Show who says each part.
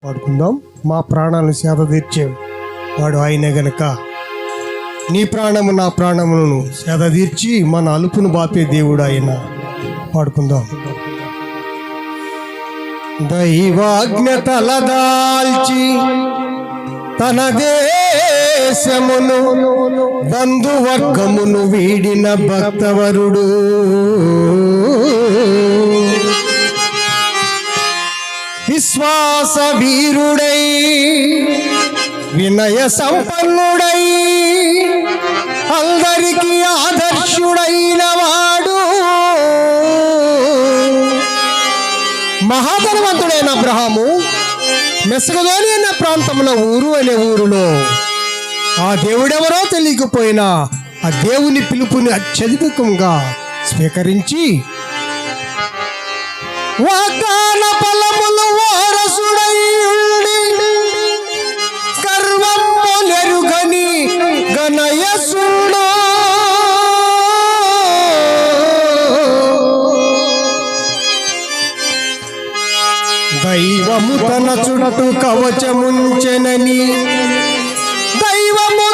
Speaker 1: పాడుకుందాం. మా ప్రాణాలను సేద తీర్చే వాడు ఆయనే గనక నీ ప్రాణము నా ప్రాణములను సేద తీర్చి మన అలుపును బాపే దేవుడు ఆయన. పాడుకుందాం. దైవాజ్ఞ తలదాల్చి తన దేశమును బంధువర్గమును వీడిన భక్తవరుడు విశ్వాస వీరుడై వినయ సంపన్నుడై అందరికీ ఆదర్శుడైన వాడు మహాధనవంతుడైన అబ్రహాము మెస్సగదోని అనే ప్రాంతంలో ఊరు అనే ఊరిలో ఆ దేవుడెవరో తెలియకపోయినా ఆ దేవుని పిలుపుని అత్యధికంగా స్వీకరించి వాగ్దాన ఫలములు వారసుడై ఉండి గర్వము నెరుగని గణయసుడు దైవము తన చుట్టూ కవచముంచెనని దైవము